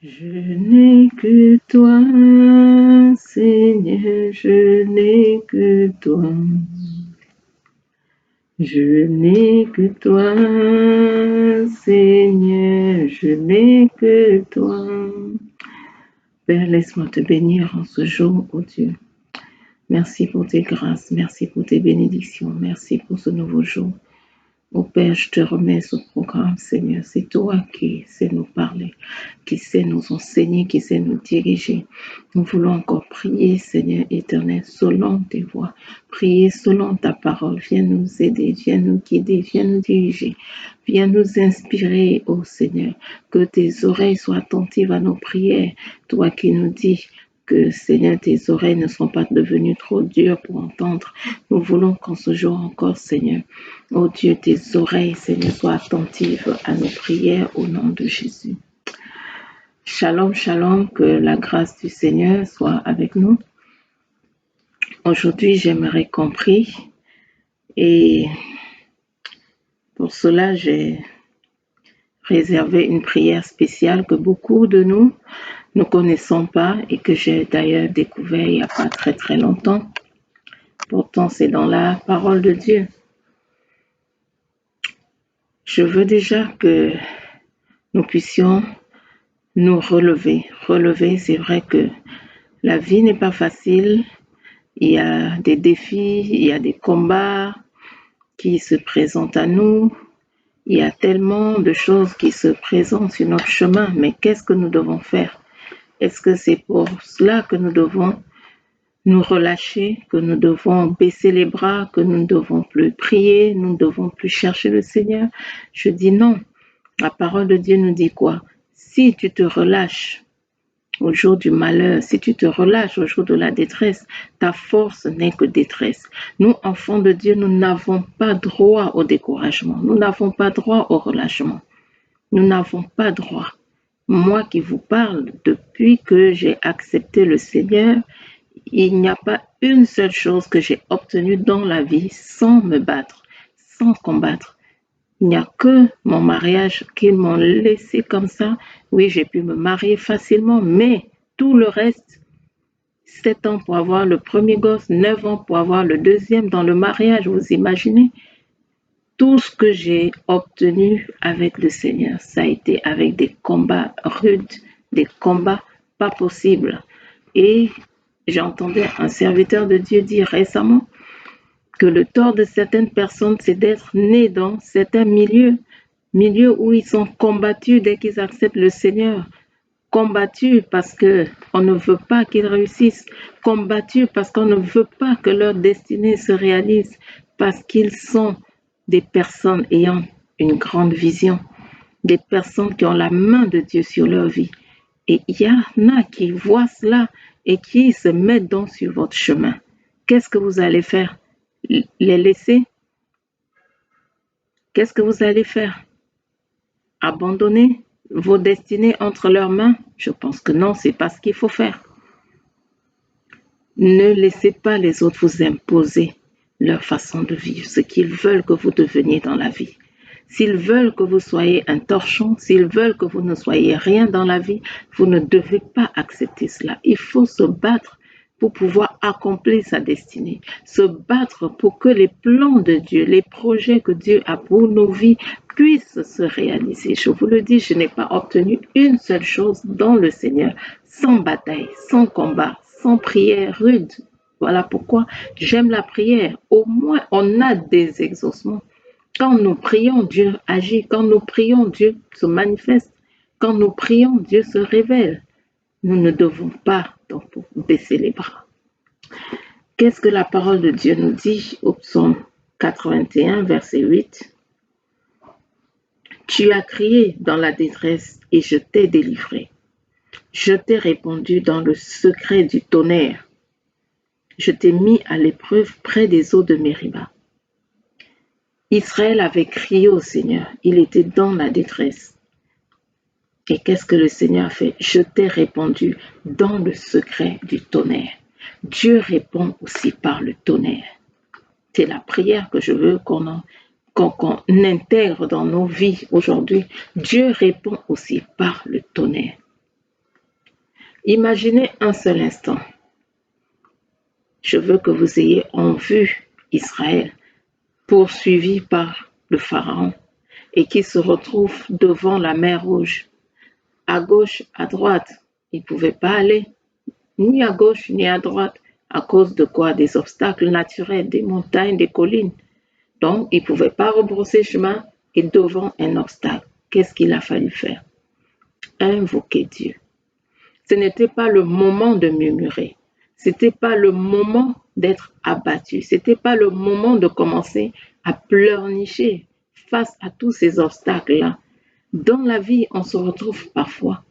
Je n'ai que toi, Seigneur, je n'ai que toi. Je n'ai que toi, Seigneur, je n'ai que toi. Père, laisse-moi te bénir en ce jour, ô Dieu. Merci pour tes grâces, merci pour tes bénédictions, merci pour ce nouveau jour. Ô Père, je te remets ce programme, Seigneur. C'est toi qui sais nous parler, qui sais nous enseigner, qui sais nous diriger. Nous voulons encore prier, Seigneur éternel, selon tes voies. Prier selon ta parole. Viens nous aider, viens nous guider, viens nous diriger. Viens nous inspirer, ô Seigneur. Que tes oreilles soient attentives à nos prières. Toi qui nous dis que, Seigneur, tes oreilles ne sont pas devenues trop dures pour entendre. Nous voulons qu'en ce jour encore, Seigneur, ô Dieu, tes oreilles, Seigneur, soient attentives à nos prières au nom de Jésus. Shalom, shalom, que la grâce du Seigneur soit avec nous. Aujourd'hui, j'aimerais qu'on prie et pour cela, j'ai réservé une prière spéciale que beaucoup de nous ne connaissons pas et que j'ai d'ailleurs découvert il n'y a pas très très longtemps. Pourtant, c'est dans la parole de Dieu. Je veux déjà que nous puissions nous relever. Relever, c'est vrai que la vie n'est pas facile. Il y a des défis, il y a des combats qui se présentent à nous. Il y a tellement de choses qui se présentent sur notre chemin. Mais qu'est-ce que nous devons faire? Est-ce que c'est pour cela que nous devons nous relâcher, que nous devons baisser les bras, que nous ne devons plus prier, nous ne devons plus chercher le Seigneur? Je dis non. La parole de Dieu nous dit quoi? Si tu te relâches au jour du malheur, si tu te relâches au jour de la détresse, ta force n'est que détresse. Nous, enfants de Dieu, nous n'avons pas droit au découragement. Nous n'avons pas droit au relâchement. Nous n'avons pas droit. Moi qui vous parle, depuis que j'ai accepté le Seigneur, il n'y a pas une seule chose que j'ai obtenue dans la vie sans me battre, sans combattre. Il n'y a que mon mariage qu'ils m'ont laissé comme ça. Oui, j'ai pu me marier facilement, mais tout le reste, 7 ans pour avoir le premier gosse, 9 ans pour avoir le deuxième dans le mariage, vous imaginez? Tout ce que j'ai obtenu avec le Seigneur, ça a été avec des combats rudes, des combats pas possibles. Et j'entendais un serviteur de Dieu dire récemment que le tort de certaines personnes, c'est d'être nés dans certains milieux où ils sont combattus dès qu'ils acceptent le Seigneur, combattus parce qu'on ne veut pas qu'ils réussissent, combattus parce qu'on ne veut pas que leur destinée se réalise, parce qu'ils sont des personnes ayant une grande vision, des personnes qui ont la main de Dieu sur leur vie. Et il y en a qui voient cela et qui se mettent donc sur votre chemin. Qu'est-ce que vous allez faire? Les laisser? Qu'est-ce que vous allez faire? Abandonner vos destinées entre leurs mains? Je pense que non, c'est pas ce qu'il faut faire. Ne laissez pas les autres vous imposer leur façon de vivre, ce qu'ils veulent que vous deveniez dans la vie. S'ils veulent que vous soyez un torchon, s'ils veulent que vous ne soyez rien dans la vie, vous ne devez pas accepter cela. Il faut se battre pour pouvoir accomplir sa destinée, se battre pour que les plans de Dieu, les projets que Dieu a pour nos vies puissent se réaliser. Je vous le dis, je n'ai pas obtenu une seule chose dans le Seigneur sans bataille, sans combat, sans prière rude. Voilà pourquoi j'aime la prière. Au moins, on a des exaucements. Quand nous prions, Dieu agit. Quand nous prions, Dieu se manifeste. Quand nous prions, Dieu se révèle. Nous ne devons pas donc baisser les bras. Qu'est-ce que la parole de Dieu nous dit au psaume 81, verset 8? Tu as crié dans la détresse et je t'ai délivré. Je t'ai répondu dans le secret du tonnerre. Je t'ai mis à l'épreuve près des eaux de Mériba. Israël avait crié au Seigneur, il était dans la détresse. Et qu'est-ce que le Seigneur a fait? Je t'ai répondu dans le secret du tonnerre. Dieu répond aussi par le tonnerre. C'est la prière que je veux qu'on intègre dans nos vies aujourd'hui. Dieu répond aussi par le tonnerre. Imaginez un seul instant. Je veux que vous ayez en vue Israël poursuivi par le Pharaon et qui se retrouve devant la mer Rouge. À gauche, à droite, il ne pouvait pas aller, ni à gauche ni à droite. À cause de quoi? Des obstacles naturels, des montagnes, des collines. Donc, il ne pouvait pas rebrousser chemin et devant un obstacle. Qu'est-ce qu'il a fallu faire? Invoquer Dieu. Ce n'était pas le moment de murmurer. C'était pas le moment d'être abattu. C'était pas le moment de commencer à pleurnicher face à tous ces obstacles-là. Dans la vie, on se retrouve parfois,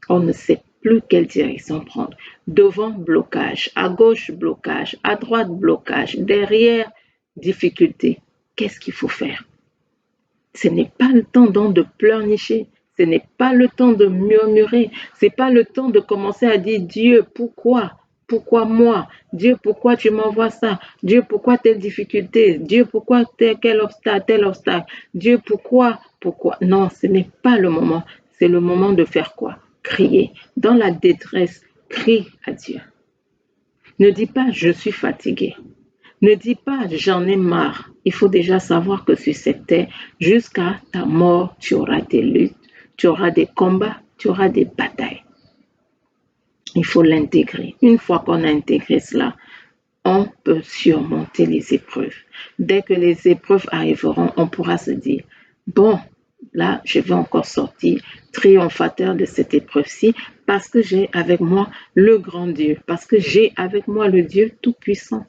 on ne sait plus quelle direction prendre. Devant, blocage, à gauche, blocage, à droite, blocage, derrière, difficulté. Qu'est-ce qu'il faut faire? Ce n'est pas le temps donc de pleurnicher. Ce n'est pas le temps de murmurer. Ce n'est pas le temps de commencer à dire Dieu, pourquoi? Pourquoi moi? Dieu, pourquoi tu m'envoies ça? Dieu, pourquoi telle difficulté? Dieu, pourquoi tel obstacle, tel obstacle? Dieu, pourquoi? Pourquoi? Non, ce n'est pas le moment. C'est le moment de faire quoi? Crier. Dans la détresse, crie à Dieu. Ne dis pas je suis fatigué. Ne dis pas j'en ai marre. Il faut déjà savoir que sur cette terre, jusqu'à ta mort, tu auras des luttes, tu auras des combats, tu auras des batailles. Il faut l'intégrer. Une fois qu'on a intégré cela, on peut surmonter les épreuves. Dès que les épreuves arriveront, on pourra se dire, bon, là, je vais encore sortir triomphateur de cette épreuve-ci parce que j'ai avec moi le grand Dieu, parce que j'ai avec moi le Dieu Tout-Puissant.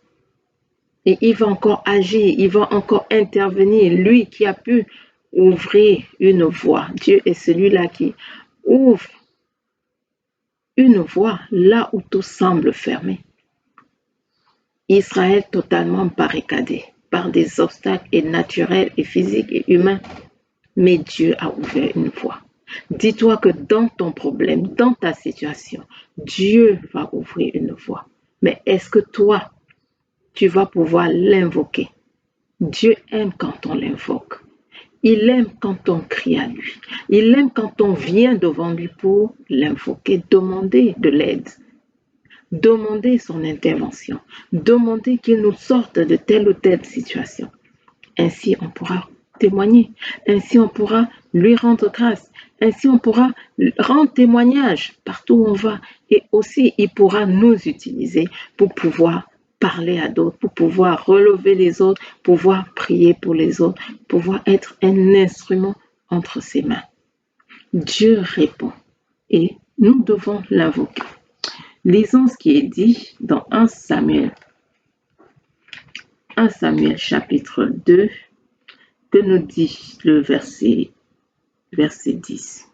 Et il va encore agir, il va encore intervenir. Lui qui a pu ouvrir une voie. Dieu est celui-là qui ouvre une voie là où tout semble fermé. Israël totalement barricadé par des obstacles et naturels et physiques et humains. Mais Dieu a ouvert une voie. Dis-toi que dans ton problème, dans ta situation, Dieu va ouvrir une voie. Mais est-ce que toi, tu vas pouvoir l'invoquer? Dieu aime quand on l'invoque. Il aime quand on crie à lui. Il aime quand on vient devant lui pour l'invoquer, demander de l'aide, demander son intervention, demander qu'il nous sorte de telle ou telle situation. Ainsi, on pourra témoigner. Ainsi, on pourra lui rendre grâce. Ainsi, on pourra rendre témoignage partout où on va. Et aussi, il pourra nous utiliser pour pouvoir parler à d'autres, pour pouvoir relever les autres, pouvoir prier pour les autres, pouvoir être un instrument entre ses mains. Dieu répond et nous devons l'invoquer. Lisons ce qui est dit dans 1 Samuel chapitre 2, que nous dit le verset 10.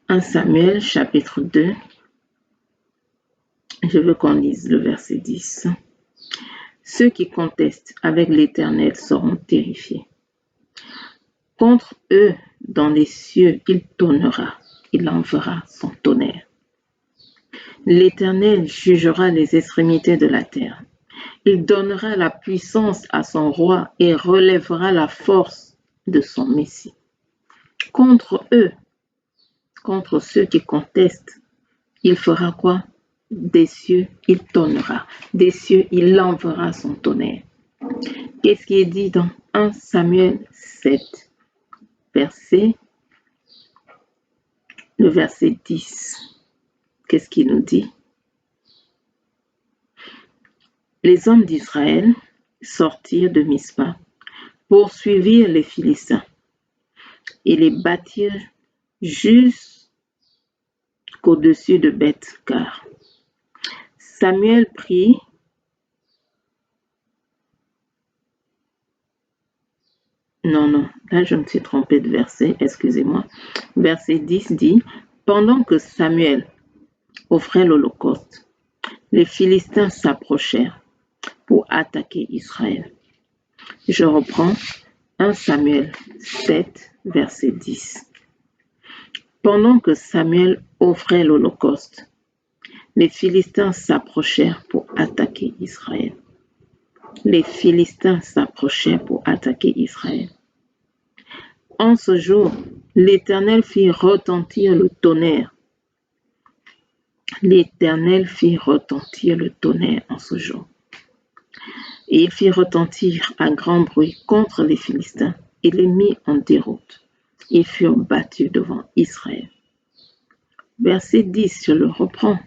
1 Samuel chapitre 2, je veux qu'on lise le verset 10. Ceux qui contestent avec l'Éternel seront terrifiés. Contre eux, dans les cieux, il tonnera, il enverra son tonnerre. L'Éternel jugera les extrémités de la terre. Il donnera la puissance à son roi et relèvera la force de son Messie. Contre eux, contre ceux qui contestent, il fera quoi? Des cieux, il tonnera. Des cieux, il enverra son tonnerre. Qu'est-ce qui est dit dans 1 Samuel 7, le verset 10? Qu'est-ce qu'il nous dit? Les hommes d'Israël sortirent de Mispa, poursuivirent les Philistins et les battirent jusqu'au-dessus de Beth-Car. Samuel prit Non, là je me suis trompée de verset, excusez-moi. Verset 10 dit, pendant que Samuel offrait l'Holocauste, les Philistins s'approchèrent pour attaquer Israël. Je reprends 1 Samuel 7, verset 10. Pendant que Samuel offrait l'Holocauste, les Philistins s'approchèrent pour attaquer Israël. Les Philistins s'approchèrent pour attaquer Israël. En ce jour, l'Éternel fit retentir le tonnerre. L'Éternel fit retentir le tonnerre en ce jour. Et il fit retentir un grand bruit contre les Philistins et les mit en déroute. Ils furent battus devant Israël. Verset 10, je le reprends.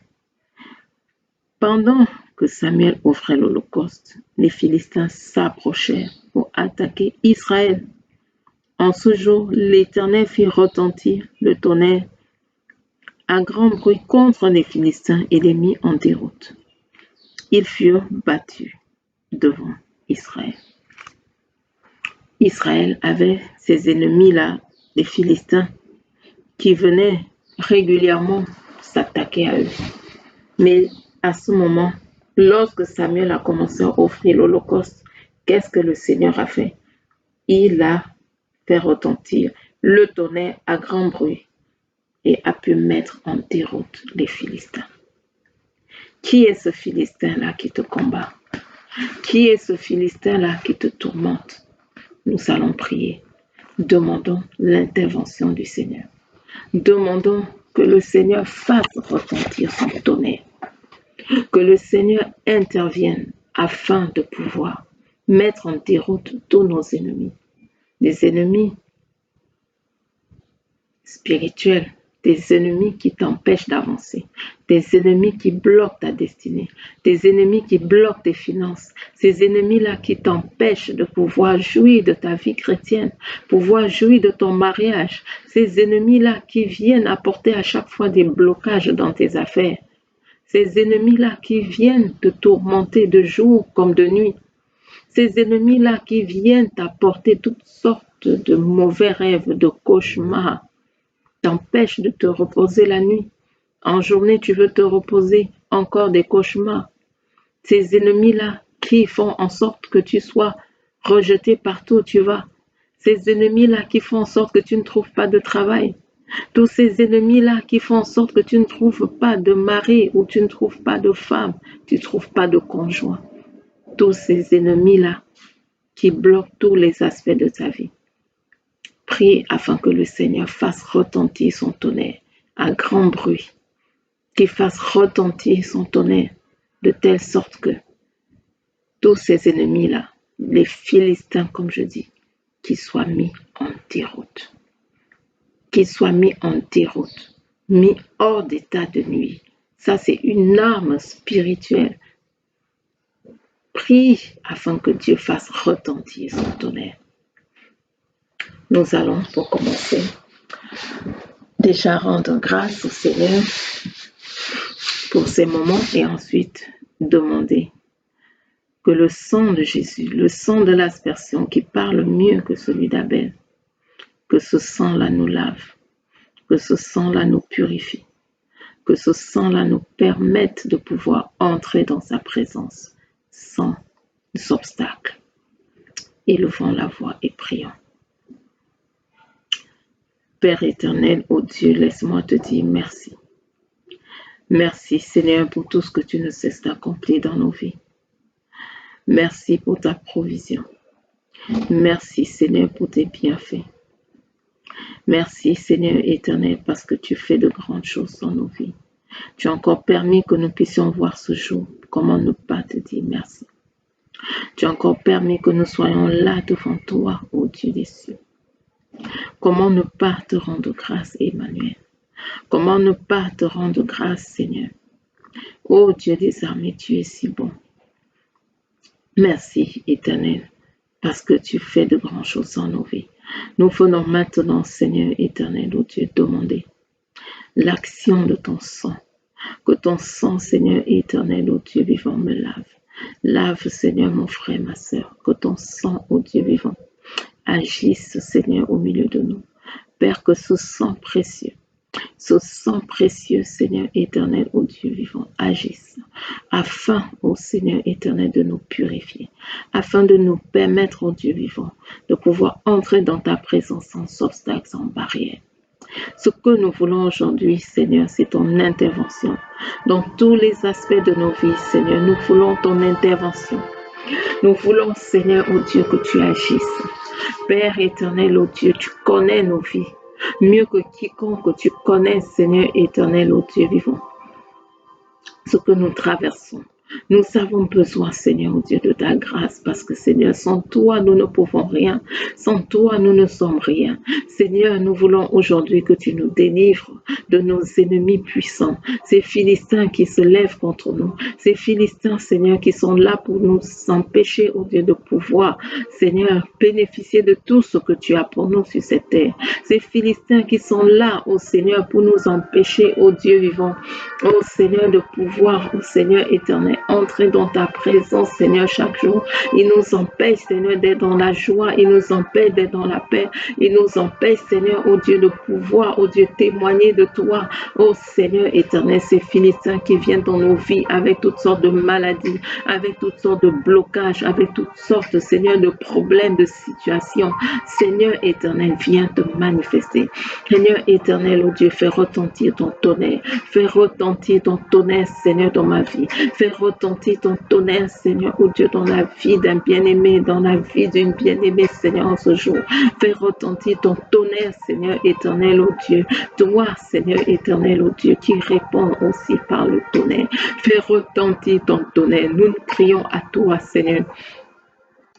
Pendant que Samuel offrait l'Holocauste, les Philistins s'approchèrent pour attaquer Israël. En ce jour, l'Éternel fit retentir le tonnerre, un grand bruit contre les Philistins et les mit en déroute. Ils furent battus devant Israël. Israël avait ces ennemis-là, les Philistins, qui venaient régulièrement s'attaquer à eux. Mais à ce moment, lorsque Samuel a commencé à offrir l'Holocauste, qu'est-ce que le Seigneur a fait? Il a fait retentir le tonnerre à grand bruit et a pu mettre en déroute les Philistins. Qui est ce Philistin-là qui te combat? Qui est ce Philistin-là qui te tourmente? Nous allons prier. Demandons l'intervention du Seigneur. Demandons que le Seigneur fasse retentir son tonnerre. Que le Seigneur intervienne afin de pouvoir mettre en déroute tous nos ennemis. Des ennemis spirituels, des ennemis qui t'empêchent d'avancer, des ennemis qui bloquent ta destinée, des ennemis qui bloquent tes finances, ces ennemis-là qui t'empêchent de pouvoir jouir de ta vie chrétienne, pouvoir jouir de ton mariage, ces ennemis-là qui viennent apporter à chaque fois des blocages dans tes affaires, ces ennemis-là qui viennent te tourmenter de jour comme de nuit, ces ennemis-là qui viennent t'apporter toutes sortes de mauvais rêves, de cauchemars, t'empêchent de te reposer la nuit. En journée, tu veux te reposer, encore des cauchemars. Ces ennemis-là qui font en sorte que tu sois rejeté partout où tu vas. Ces ennemis-là qui font en sorte que tu ne trouves pas de travail. Tous ces ennemis-là qui font en sorte que tu ne trouves pas de mari ou tu ne trouves pas de femme, tu ne trouves pas de conjoint. Tous ces ennemis-là qui bloquent tous les aspects de ta vie. Prie afin que le Seigneur fasse retentir son tonnerre à grand bruit, qu'il fasse retentir son tonnerre de telle sorte que tous ces ennemis-là, les Philistins comme je dis, qu'ils soient mis en déroute, qu'ils soient mis en déroute, mis hors d'état de nuit. Ça, c'est une arme spirituelle. Prie afin que Dieu fasse retentir son tonnerre. Nous allons, pour commencer, déjà rendre grâce au Seigneur pour ces moments et ensuite demander que le sang de Jésus, le sang de l'aspersion qui parle mieux que celui d'Abel, que ce sang-là nous lave, que ce sang-là nous purifie, que ce sang-là nous permette de pouvoir entrer dans sa présence sans obstacle. Élevons la voix et prions. Père éternel, ô Dieu, laisse-moi te dire merci. Merci Seigneur pour tout ce que tu ne cesses d'accomplir dans nos vies. Merci pour ta provision. Merci Seigneur pour tes bienfaits. Merci Seigneur éternel parce que tu fais de grandes choses dans nos vies. Tu as encore permis que nous puissions voir ce jour. Comment ne pas te dire merci? Tu as encore permis que nous soyons là devant toi, ô Dieu des cieux. Comment ne pas te rendre grâce, Emmanuel? Comment ne pas te rendre grâce, Seigneur? Ô Dieu des armées, tu es si bon. Merci, éternel, parce que tu fais de grandes choses dans nos vies. Nous venons maintenant, Seigneur éternel, ô Dieu, demander l'action de ton sang. Que ton sang, Seigneur éternel, ô Dieu vivant, me lave. Lave, Seigneur, mon frère, ma sœur. Que ton sang, ô Dieu vivant, agisse, Seigneur, au milieu de nous. Père, que ce sang précieux, Seigneur éternel, ô Dieu vivant, agisse, afin, ô Seigneur éternel, de nous purifier, afin de nous permettre, ô Dieu vivant, de pouvoir entrer dans ta présence sans obstacle, sans barrière. Ce que nous voulons aujourd'hui, Seigneur, c'est ton intervention. Dans tous les aspects de nos vies, Seigneur, nous voulons ton intervention. Nous voulons, Seigneur, ô Dieu, que tu agisses. Père éternel, ô Dieu, tu connais nos vies. mieux que quiconque. Tu connais, Seigneur éternel, ô Dieu vivant, ce que nous traversons. Nous avons besoin, Seigneur, Dieu, de ta grâce, parce que, Seigneur, sans toi, nous ne pouvons rien. Sans toi, nous ne sommes rien. Seigneur, nous voulons aujourd'hui que tu nous délivres de nos ennemis puissants, ces Philistins qui se lèvent contre nous, ces Philistins, Seigneur, qui sont là pour nous empêcher, au Dieu, de pouvoir, Seigneur, bénéficier de tout ce que tu as pour nous sur cette terre. Ces Philistins qui sont là, ô Seigneur, pour nous empêcher, ô Dieu vivant, ô Seigneur, de pouvoir, ô Seigneur éternel, entrer dans ta présence, Seigneur, chaque jour. Il nous empêche, Seigneur, d'être dans la joie. Il nous empêche d'être dans la paix. Il nous empêche, Seigneur, ô Dieu, de pouvoir, ô Dieu, témoigner de toi. Ô Seigneur éternel, ces Philistins qui viennent dans nos vies avec toutes sortes de maladies, avec toutes sortes de blocages, avec toutes sortes, Seigneur, de problèmes, de situations. Seigneur éternel, viens te manifester. Seigneur éternel, ô Dieu, fais retentir ton tonnerre. Fais retentir ton tonnerre, Seigneur, dans ma vie. Fais retentir ton tonnerre, Seigneur, ô Dieu, dans la vie d'un bien-aimé, dans la vie d'une bien-aimée, Seigneur, en ce jour. Fais retentir ton tonnerre, Seigneur éternel, ô Dieu. Toi, Seigneur éternel, ô Dieu, qui réponds aussi par le tonnerre. Fais retentir ton tonnerre. Nous crions à toi, Seigneur.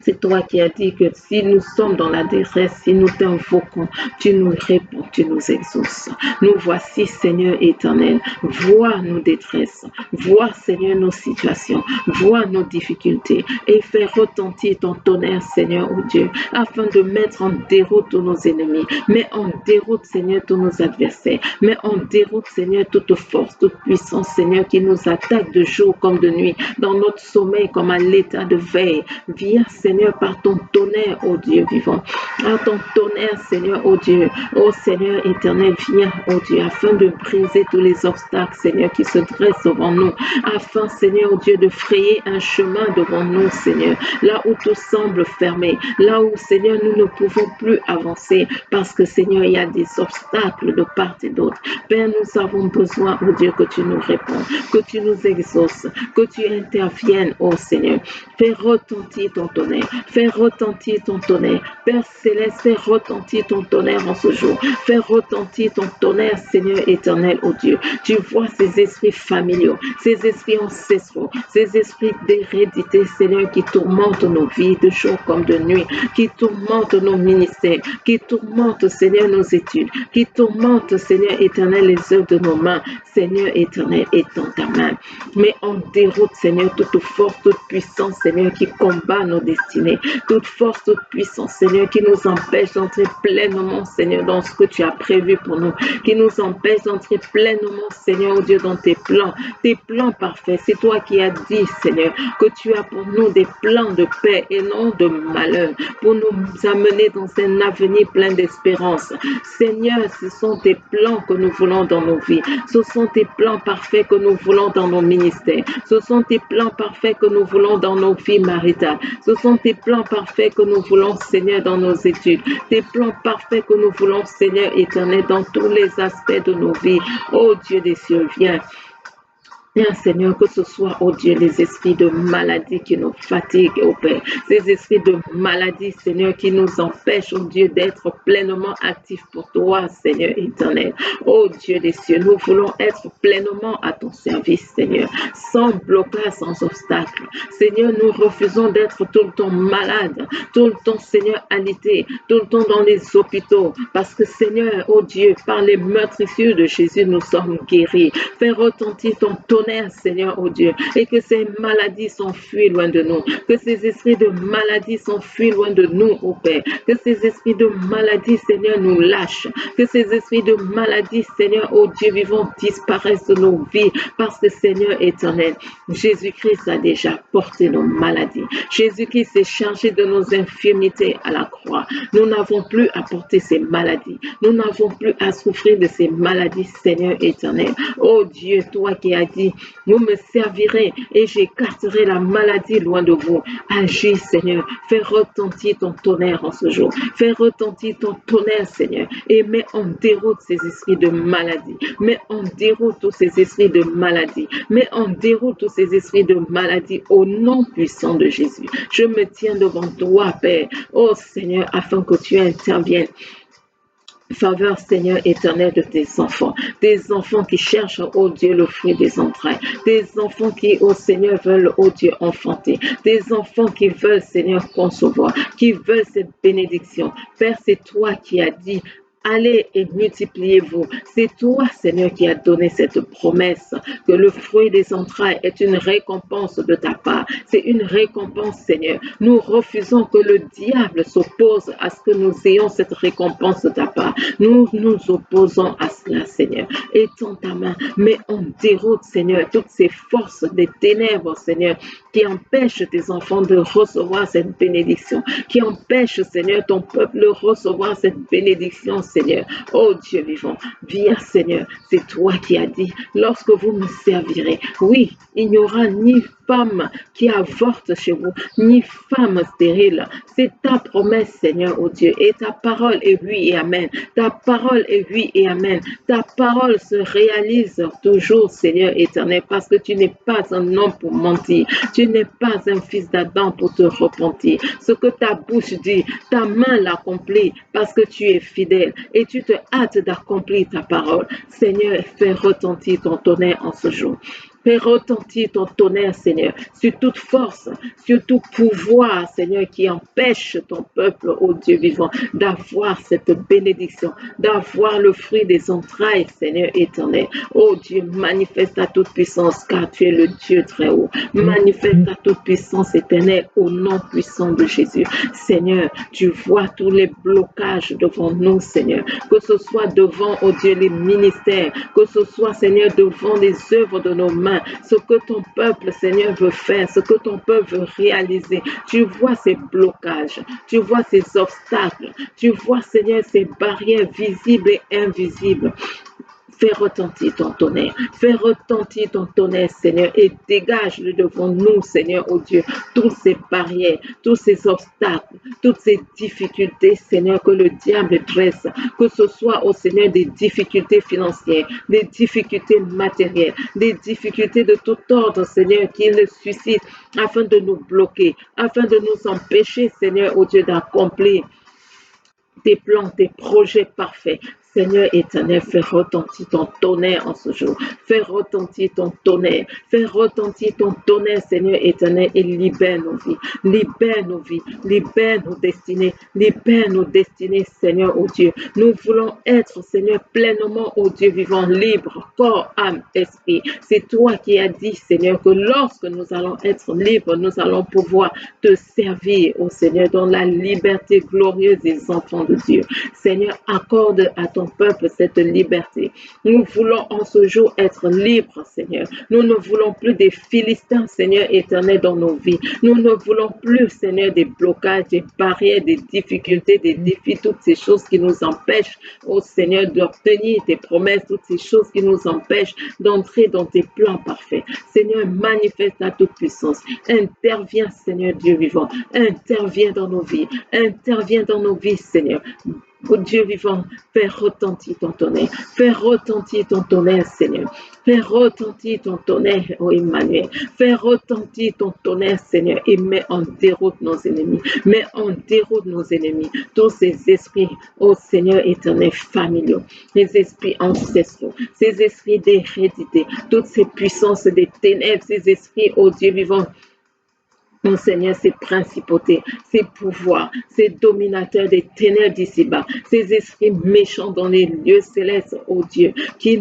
C'est toi qui as dit que si nous sommes dans la détresse, si nous t'invoquons, tu nous réponds, tu nous exauces. Nous voici, Seigneur éternel. Vois nos détresses. Vois, Seigneur, nos situations. Vois nos difficultés. Et fais retentir ton tonnerre, Seigneur, ô Dieu, afin de mettre en déroute tous nos ennemis. Mets en déroute, Seigneur, tous nos adversaires. Mets en déroute, Seigneur, toute force, toute puissance, Seigneur, qui nous attaque de jour comme de nuit, dans notre sommeil comme à l'état de veille. Viens, Seigneur, par ton tonnerre, ô Dieu vivant. Par ton tonnerre, Seigneur, ô Dieu. Ô Seigneur éternel, viens, ô Dieu, afin de briser tous les obstacles, Seigneur, qui se dressent devant nous. Afin, Seigneur, ô Dieu, de frayer un chemin devant nous, Seigneur. Là où tout semble fermé. Là où, Seigneur, nous ne pouvons plus avancer. Parce que, Seigneur, il y a des obstacles de part et d'autre. Père, nous avons besoin, ô Dieu, que tu nous réponds, que tu nous exauces, que tu interviennes, ô Seigneur. Fais retentir ton tonnerre. Fais retentir ton tonnerre. Père céleste, fais retentir ton tonnerre en ce jour. Fais retentir ton tonnerre, Seigneur éternel, ô Dieu. Tu vois ces esprits familiaux, ces esprits ancestraux, ces esprits d'hérédité, Seigneur, qui tourmentent nos vies de jour comme de nuit, qui tourmentent nos ministères, qui tourmentent, Seigneur, nos études, qui tourmentent, Seigneur éternel, les œuvres de nos mains. Seigneur éternel, étends ta main. Mais on déroute, Seigneur, toute force, toute puissance, Seigneur, qui combat nos destinées, toute force, toute puissance, Seigneur, qui nous empêche d'entrer pleinement, Seigneur, dans ce que tu as prévu pour nous, qui nous empêche d'entrer pleinement, Seigneur, oh Dieu, dans tes plans parfaits. C'est toi qui as dit, Seigneur, que tu as pour nous des plans de paix et non de malheur, pour nous amener dans un avenir plein d'espérance. Seigneur, ce sont tes plans que nous voulons dans nos vies. Ce sont tes plans parfaits que nous voulons dans nos ministères. Ce sont tes plans parfaits que nous voulons dans nos vies maritales. Ce sont tes plans parfaits que nous voulons, Seigneur, dans nos études. Tes plans parfaits que nous voulons, Seigneur éternel, dans tous les aspects de nos vies. Oh Dieu des cieux, viens. Bien, Seigneur, que ce soit, oh Dieu, les esprits de maladie qui nous fatiguent, oh Père. Ces esprits de maladie, Seigneur, qui nous empêchent, oh Dieu, d'être pleinement actifs pour toi, Seigneur éternel. Oh Dieu des cieux, nous voulons être pleinement à ton service, Seigneur, sans blocage, sans obstacle. Seigneur, nous refusons d'être tout le temps malades, tout le temps, Seigneur, alité, tout le temps dans les hôpitaux, parce que, Seigneur, oh Dieu, par les meurtrissures de Jésus, nous sommes guéris. Fais retentir ton tonnerre, Seigneur, oh Dieu, et que ces maladies s'enfuient loin de nous, que ces esprits de maladie s'enfuient loin de nous, oh Père, que ces esprits de maladie, Seigneur, nous lâchent, que ces esprits de maladie, Seigneur, oh Dieu vivant, disparaissent de nos vies, parce que, Seigneur éternel, Jésus-Christ a déjà porté nos maladies. Jésus-Christ s'est chargé de nos infirmités à la croix. Nous n'avons plus à porter ces maladies. Nous n'avons plus à souffrir de ces maladies, Seigneur éternel. Oh Dieu, toi qui as dit, vous me servirez et j'écarterai la maladie loin de vous. Agis, Seigneur. Fais retentir ton tonnerre en ce jour. Fais retentir ton tonnerre, Seigneur. Et mets en déroute ces esprits de maladie. Mets en déroute tous ces esprits de maladie. Mets en déroute tous ces esprits de maladie au nom puissant de Jésus. Je me tiens devant toi, Père. Oh Seigneur, afin que tu interviennes. faveur, Seigneur éternel, de tes enfants. Des enfants qui cherchent, oh Dieu, le fruit des entrailles. Des enfants qui, oh Seigneur, veulent, oh Dieu, enfanter. Des enfants qui veulent, Seigneur, concevoir, qui veulent cette bénédiction. Père, c'est toi qui as dit: allez et multipliez-vous. C'est toi, Seigneur, qui as donné cette promesse que le fruit des entrailles est une récompense de ta part. C'est une récompense, Seigneur. Nous refusons que le diable s'oppose à ce que nous ayons cette récompense de ta part. Nous nous opposons à cela, Seigneur. Étends ta main, mais on déroute, Seigneur, toutes ces forces des ténèbres, Seigneur, qui empêchent tes enfants de recevoir cette bénédiction, qui empêchent, Seigneur, ton peuple de recevoir cette bénédiction, Seigneur. Oh Dieu vivant, viens, Seigneur. C'est toi qui as dit: lorsque vous me servirez, oui, il n'y aura ni femme qui avorte chez vous, ni femme stérile. C'est ta promesse, Seigneur, oh Dieu. Et ta parole est oui et amen. Ta parole est oui et amen. Ta parole se réalise toujours, Seigneur éternel, parce que tu n'es pas un homme pour mentir. Tu n'es pas un fils d'Adam pour te repentir. Ce que ta bouche dit, ta main l'accomplit, parce que tu es fidèle et tu te hâtes d'accomplir ta parole. Seigneur, fais retentir ton tonnerre en ce jour. Fais retentir ton tonnerre, Seigneur, sur toute force, sur tout pouvoir, Seigneur, qui empêche ton peuple, ô Dieu vivant, d'avoir cette bénédiction, d'avoir le fruit des entrailles, Seigneur éternel. Ô Dieu, manifeste ta toute puissance, car tu es le Dieu très haut. Manifeste ta toute puissance éternelle au nom puissant de Jésus. Seigneur, tu vois tous les blocages devant nous, Seigneur, que ce soit devant, ô Dieu, les ministères, que ce soit, Seigneur, devant les œuvres de nos mains, ce que ton peuple, Seigneur, veut faire, ce que ton peuple veut réaliser. Tu vois ces blocages, tu vois ces obstacles, tu vois, Seigneur, ces barrières visibles et invisibles. Fais retentir ton tonnerre, fais retentir ton tonnerre, Seigneur, et dégage-le devant nous, Seigneur, oh Dieu, toutes ces barrières, tous ces obstacles, toutes ces difficultés, Seigneur, que le diable dresse, que ce soit, au Seigneur, des difficultés financières, des difficultés matérielles, des difficultés de tout ordre, Seigneur, qu'il suscite afin de nous bloquer, afin de nous empêcher, Seigneur, oh Dieu, d'accomplir tes plans, tes projets parfaits. Seigneur éternel, fais retentir ton tonnerre en ce jour. Fais retentir ton tonnerre. Fais retentir ton tonnerre, Seigneur éternel, et libère nos vies. Libère nos vies. Libère nos destinées. Libère nos destinées, Seigneur, oh Dieu. Nous voulons être, Seigneur, pleinement, oh Dieu vivant, libre, corps, âme, esprit. C'est toi qui as dit, Seigneur, que lorsque nous allons être libres, nous allons pouvoir te servir, oh Seigneur, dans la liberté glorieuse des enfants de Dieu. Seigneur, accorde à ton peuple cette liberté. Nous voulons en ce jour être libres, Seigneur. Nous ne voulons plus des Philistins, Seigneur éternel, dans nos vies. Nous ne voulons plus, Seigneur, des blocages, des barrières, des difficultés, des défis, toutes ces choses qui nous empêchent, oh Seigneur, d'obtenir tes promesses, toutes ces choses qui nous empêchent d'entrer dans tes plans parfaits. Seigneur, manifeste ta toute puissance. Interviens, Seigneur Dieu vivant. Interviens dans nos vies. Interviens dans nos vies, Seigneur. Oh Dieu vivant, fais retentir ton tonnerre. Fais retentir ton tonnerre, Seigneur. Fais retentir ton tonnerre, oh Emmanuel. Fais retentir ton tonnerre, Seigneur, et mets en déroute nos ennemis. Mets en déroute nos ennemis. Tous ces esprits, oh Seigneur éternel, familiaux, les esprits ancestraux, ces esprits d'hérédité, toutes ces puissances des ténèbres, ces esprits, oh Dieu vivant, mon Seigneur, ces principautés, ces pouvoirs, ces dominateurs des ténèbres d'ici-bas, ces esprits méchants dans les lieux célestes, oh Dieu, qui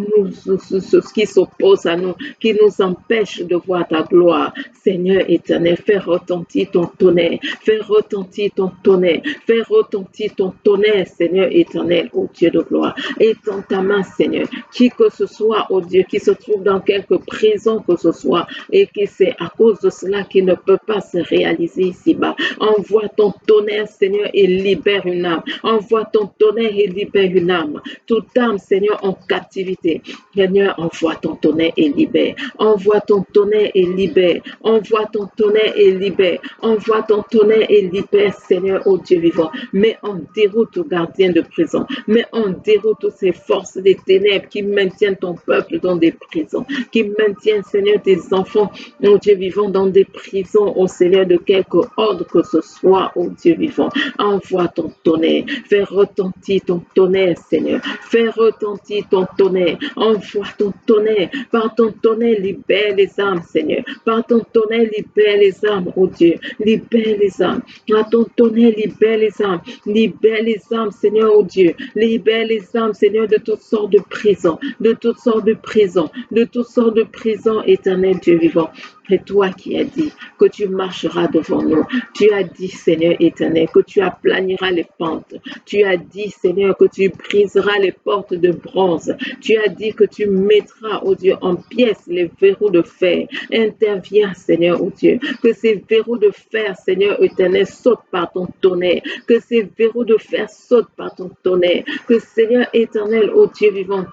s'opposent à nous, qui nous empêchent de voir ta gloire. Seigneur éternel, fais retentir ton tonnerre, fais retentir ton tonnerre, fais retentir ton tonnerre, Seigneur éternel, oh Dieu de gloire. Étends ta main, Seigneur, qui que ce soit, oh Dieu, qui se trouve dans quelque prison que ce soit, et qui c'est à cause de cela qu'il ne peut pas se réaliser ici-bas. Envoie ton tonnerre, Seigneur, et libère une âme. Envoie ton tonnerre et libère une âme. Toute âme, Seigneur, en captivité. Seigneur, envoie ton tonnerre et libère. Envoie ton tonnerre et libère. Envoie ton tonnerre et libère. Envoie ton tonnerre et libère, Seigneur, ô Dieu vivant. Mets en déroute aux gardiens de prison. Mets en déroute toutes ces forces des ténèbres qui maintiennent ton peuple dans des prisons. Qui maintiennent, Seigneur, tes enfants, ô Dieu vivant, dans des prisons, ô Seigneur. Seigneur, de quelque ordre que ce soit, ô Dieu vivant. Envoie ton tonnerre, fais retentir ton tonnerre, Seigneur. Fais retentir ton tonnerre, envoie ton tonnerre. Par ton tonnerre, libère les âmes, Seigneur. Par ton tonnerre, libère les âmes, ô Dieu. Libère les âmes. Par ton tonnerre, libère les âmes. Libère les âmes, Seigneur, ô Dieu. Libère les âmes, Seigneur, de toutes sortes de prisons, de toutes sortes de prisons, de toutes sortes de prisons, éternel Dieu vivant. C'est toi qui as dit que tu marcheras devant nous. Tu as dit, Seigneur éternel, que tu aplaniras les pentes. Tu as dit, Seigneur, que tu briseras les portes de bronze. Tu as dit que tu mettras, ô Dieu, en pièces les verrous de fer. Interviens, Seigneur, ô Dieu, que ces verrous de fer, Seigneur éternel, sautent par ton tonnerre. Que ces verrous de fer sautent par ton tonnerre. Que, Seigneur éternel, ô Dieu vivant,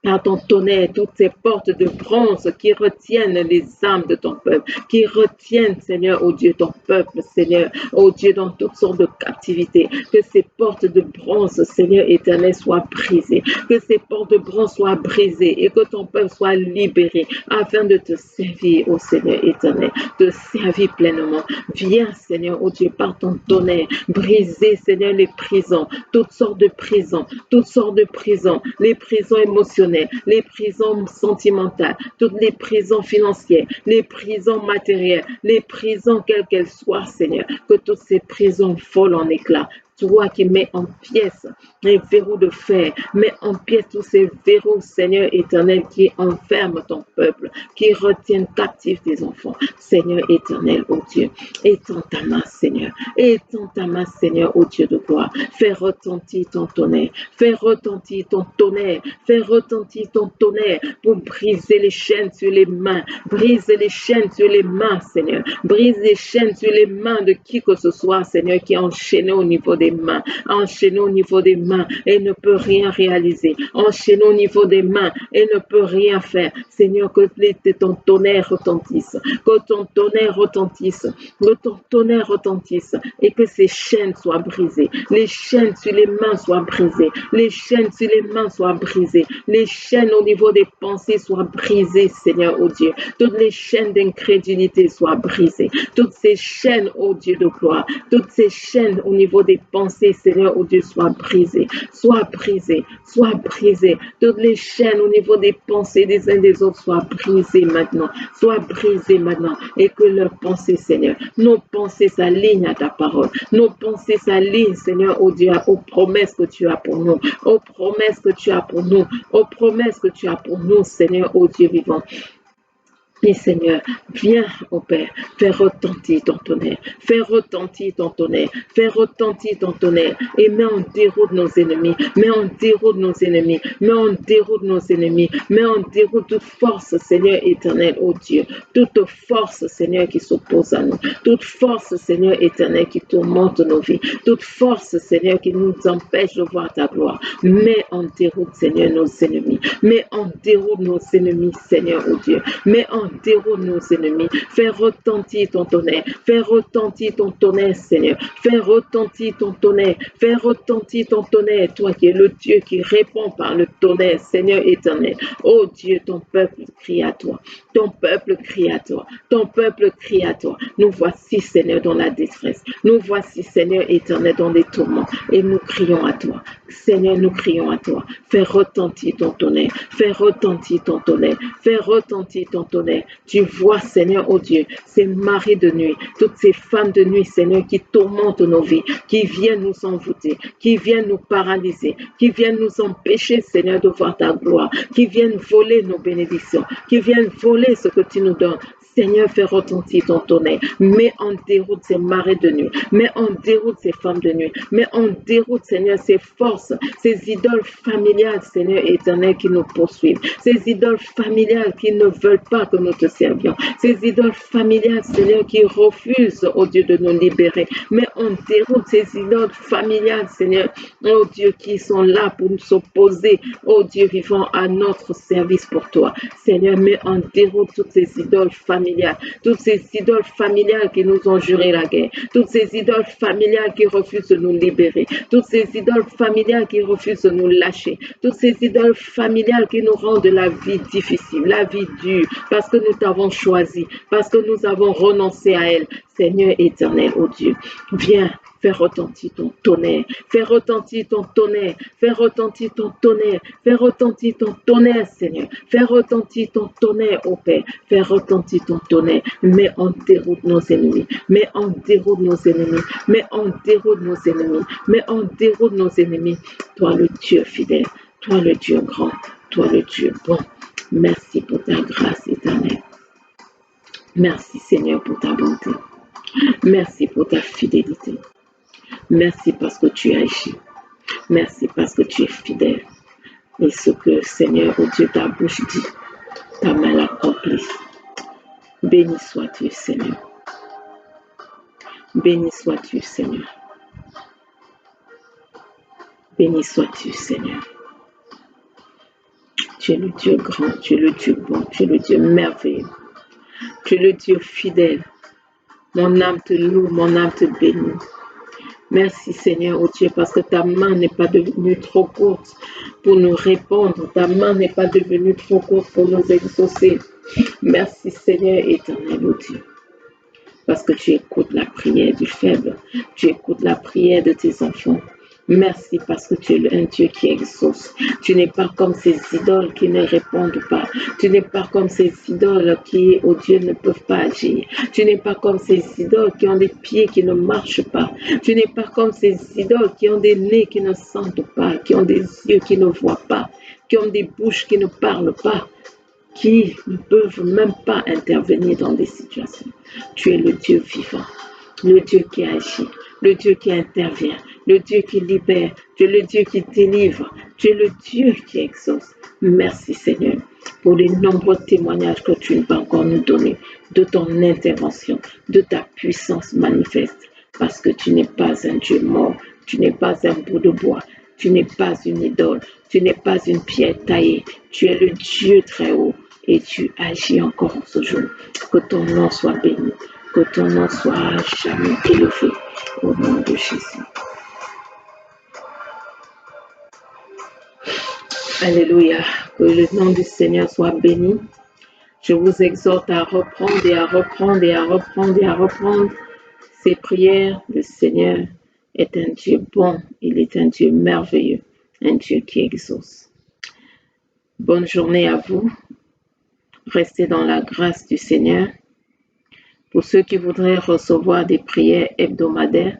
par ton tonnerre, toutes ces portes de bronze qui retiennent les âmes de ton peuple, qui retiennent, Seigneur, ô Dieu, ton peuple, Seigneur, ô Dieu, dans toutes sortes de captivités, que ces portes de bronze, Seigneur éternel, soient brisées, que ces portes de bronze soient brisées et que ton peuple soit libéré afin de te servir, ô Seigneur éternel, de servir pleinement. Viens, Seigneur, ô Dieu, par ton tonnerre, briser, Seigneur, les prisons, toutes sortes de prisons, les prisons émotionnelles, les prisons sentimentales, toutes les prisons financières, les prisons matérielles, les prisons quelles qu'elles soient, Seigneur, que toutes ces prisons volent en éclats. Toi qui mets en pièces les verrous de fer, mets en pièces tous ces verrous, Seigneur éternel, qui enferment ton peuple, qui retiennent captifs tes enfants. Seigneur éternel, ô Dieu, étends ta main, Seigneur, étends ta main, Seigneur, ô Dieu de gloire. Fais retentir ton tonnerre, fais retentir ton tonnerre, fais retentir ton tonnerre pour briser les chaînes sur les mains, brise les chaînes sur les mains, Seigneur, brise les chaînes sur les mains de qui que ce soit, Seigneur, qui est enchaîné au niveau des mains, enchaîné au niveau des mains et ne peut rien réaliser, enchaîné au niveau des mains et ne peut rien faire. Seigneur, que ton tonnerre retentisse, que ton tonnerre retentisse, que ton tonnerre retentisse et que ces chaînes soient brisées, les chaînes sur les mains soient brisées, les chaînes sur les mains soient brisées, les chaînes au niveau des pensées soient brisées, Seigneur, ô Dieu, toutes les chaînes d'incrédulité soient brisées, toutes ces chaînes, ô Dieu de gloire, toutes ces chaînes au niveau des pensées, Seigneur, ô Dieu, soient brisées, soient brisées, soient brisées, toutes les chaînes au niveau des pensées des uns des autres soient brisées maintenant, et que leurs pensées, Seigneur, nos pensées s'alignent à ta parole, nos pensées s'alignent, Seigneur, ô Dieu, aux promesses que tu as pour nous, aux promesses que tu as pour nous, aux promesses que tu as pour nous, Seigneur, ô Dieu vivant. Et Seigneur, viens, ô Père, fais retentir ton tonnerre, fais retentir ton tonnerre, fais retentir ton tonnerre, et mets en déroute nos ennemis, mets en déroute nos ennemis, mets en déroute nos ennemis, mets en déroute toute force, Seigneur éternel, ô Dieu, toute force, Seigneur, qui s'oppose à nous, toute force, Seigneur éternel, qui tourmente nos vies, toute force, Seigneur, qui nous empêche de voir ta gloire. Mets en déroute, Seigneur, nos ennemis, mets en déroute nos ennemis, Seigneur, ô Dieu, mets en déroute nos ennemis, fais retentir ton tonnerre, fais retentir ton tonnerre, Seigneur, fais retentir ton tonnerre, fais retentir ton tonnerre, toi qui es le Dieu qui répond par le tonnerre, Seigneur éternel. Oh Dieu, ton peuple crie à toi, ton peuple crie à toi, ton peuple crie à toi. Nous voici, Seigneur, dans la détresse, nous voici, Seigneur éternel, dans les tourments, et nous crions à toi, Seigneur, nous crions à toi, fais retentir ton tonnerre, fais retentir ton tonnerre, fais retentir ton tonnerre. Tu vois, Seigneur, oh Dieu, ces maris de nuit, toutes ces femmes de nuit, Seigneur, qui tourmentent nos vies, qui viennent nous envoûter, qui viennent nous paralyser, qui viennent nous empêcher, Seigneur, de voir ta gloire, qui viennent voler nos bénédictions, qui viennent voler ce que tu nous donnes. Seigneur, fais retentir ton tonnerre. Mets en déroute ces marées de nuit. Mets en déroute ces femmes de nuit. Mets en déroute, Seigneur, ces forces, ces idoles familiales, Seigneur éternel, qui nous poursuivent. Ces idoles familiales qui ne veulent pas que nous te servions. Ces idoles familiales, Seigneur, qui refusent, oh Dieu, de nous libérer. Mets en déroute ces idoles familiales, Seigneur, oh Dieu, qui sont là pour nous s'opposer, oh Dieu vivant, à notre service pour toi. Seigneur, mets en déroute toutes ces idoles familiales, familiales, toutes ces idoles familiales qui nous ont juré la guerre, toutes ces idoles familiales qui refusent de nous libérer, toutes ces idoles familiales qui refusent de nous lâcher, toutes ces idoles familiales qui nous rendent la vie difficile, la vie dure, parce que nous t'avons choisi, parce que nous avons renoncé à elle. Seigneur éternel, oh Dieu, viens. Fais retentir ton tonnerre, fais retentir ton tonnerre, fais retentir ton tonnerre, fais retentir ton tonnerre, Seigneur, fais retentir ton tonnerre, ô Père, fais retentir ton tonnerre, mais on déroute nos ennemis, mais on déroute nos ennemis, mais on déroute nos ennemis, mais on déroute nos ennemis. Toi le Dieu fidèle, toi le Dieu grand, toi le Dieu bon. Merci pour ta grâce éternelle. Merci Seigneur pour ta bonté. Merci pour ta fidélité. Merci parce que tu agis. Merci parce que tu es fidèle. Et ce que, Seigneur, oh Dieu, ta bouche dit, ta main l'accomplit. Béni sois-tu, Seigneur. Béni sois-tu, Seigneur. Béni sois-tu, Seigneur. Tu es le Dieu grand, tu es le Dieu bon, tu es le Dieu merveilleux. Tu es le Dieu fidèle. Mon âme te loue, mon âme te bénit. Merci Seigneur, oh Dieu, parce que ta main n'est pas devenue trop courte pour nous répondre. Ta main n'est pas devenue trop courte pour nous exaucer. Merci Seigneur éternel, oh Dieu, parce que tu écoutes la prière du faible. Tu écoutes la prière de tes enfants. Merci parce que tu es un Dieu qui exauce. Tu n'es pas comme ces idoles qui ne répondent pas. Tu n'es pas comme ces idoles qui, oh Dieu, ne peuvent pas agir. Tu n'es pas comme ces idoles qui ont des pieds qui ne marchent pas. Tu n'es pas comme ces idoles qui ont des nez qui ne sentent pas, qui ont des yeux qui ne voient pas, qui ont des bouches qui ne parlent pas, qui ne peuvent même pas intervenir dans des situations. Tu es le Dieu vivant, le Dieu qui agit, le Dieu qui intervient, le Dieu qui libère, tu es le Dieu qui délivre, tu es le Dieu qui exauce. Merci Seigneur pour les nombreux témoignages que tu vas encore nous donner de ton intervention, de ta puissance manifeste, parce que tu n'es pas un Dieu mort, tu n'es pas un bout de bois, tu n'es pas une idole, tu n'es pas une pierre taillée, tu es le Dieu très haut et tu agis encore ce jour. Que ton nom soit béni, que ton nom soit jamais élevé au nom de Jésus. Alléluia, que le nom du Seigneur soit béni. Je vous exhorte à reprendre et à reprendre et à reprendre et à reprendre ces prières. Le Seigneur est un Dieu bon, il est un Dieu merveilleux, un Dieu qui exauce. Bonne journée à vous. Restez dans la grâce du Seigneur. Pour ceux qui voudraient recevoir des prières hebdomadaires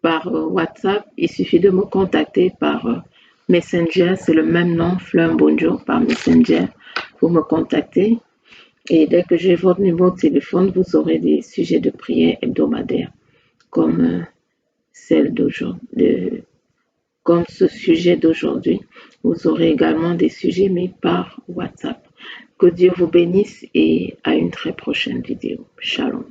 par WhatsApp, il suffit de me contacter par Messenger, c'est le même nom, Fleur Bonjour, par Messenger, pour me contacter. Et dès que j'ai votre numéro de téléphone, vous aurez des sujets de prière hebdomadaires, comme comme ce sujet d'aujourd'hui. Vous aurez également des sujets, mais par WhatsApp. Que Dieu vous bénisse et à une très prochaine vidéo. Shalom.